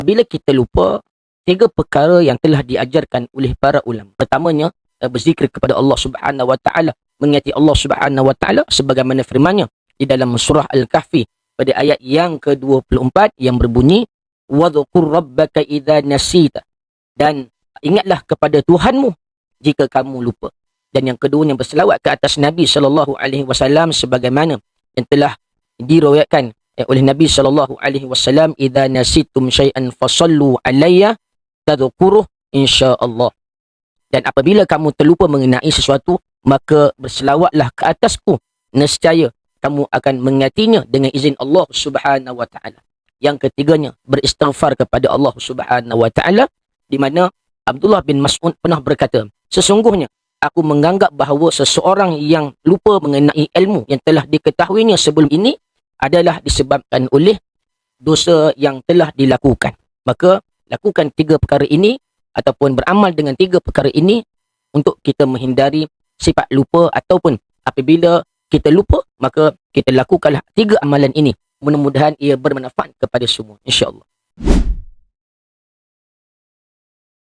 Bila kita lupa, 3 perkara yang telah diajarkan oleh para ulama. Pertamanya, berzikir kepada Allah Subhanahu wa taala, mengingati Allah Subhanahu wa taala sebagaimana firman-Nya di dalam surah Al-Kahfi pada ayat yang ke-24 yang berbunyi wadhkur rabbaka idza nasita, dan ingatlah kepada Tuhanmu jika kamu lupa. Dan yang keduanya, berselawat ke atas Nabi sallallahu alaihi wasallam sebagaimana yang telah diriwayatkan oleh Nabi sallallahu alaihi wasallam, idza nasitum syai'an fasallu alayya tadhkuruh insyaallah. Dan apabila kamu terlupa mengenai sesuatu, maka berselawatlah ke atasku, nescaya kamu akan mengingatinya dengan izin Allah Subhanahu wa taala. Yang ketiganya, beristighfar kepada Allah Subhanahu wa taala, di mana Abdullah bin Mas'ud pernah berkata, sesungguhnya aku menganggap bahawa seseorang yang lupa mengenai ilmu yang telah diketahuinya sebelum ini adalah disebabkan oleh dosa yang telah dilakukan. Maka lakukan 3 perkara ini ataupun beramal dengan 3 perkara ini untuk kita menghindari sifat lupa, ataupun apabila kita lupa maka kita lakukanlah 3 amalan ini. Mudah-mudahan ia bermanfaat kepada semua, insya-Allah.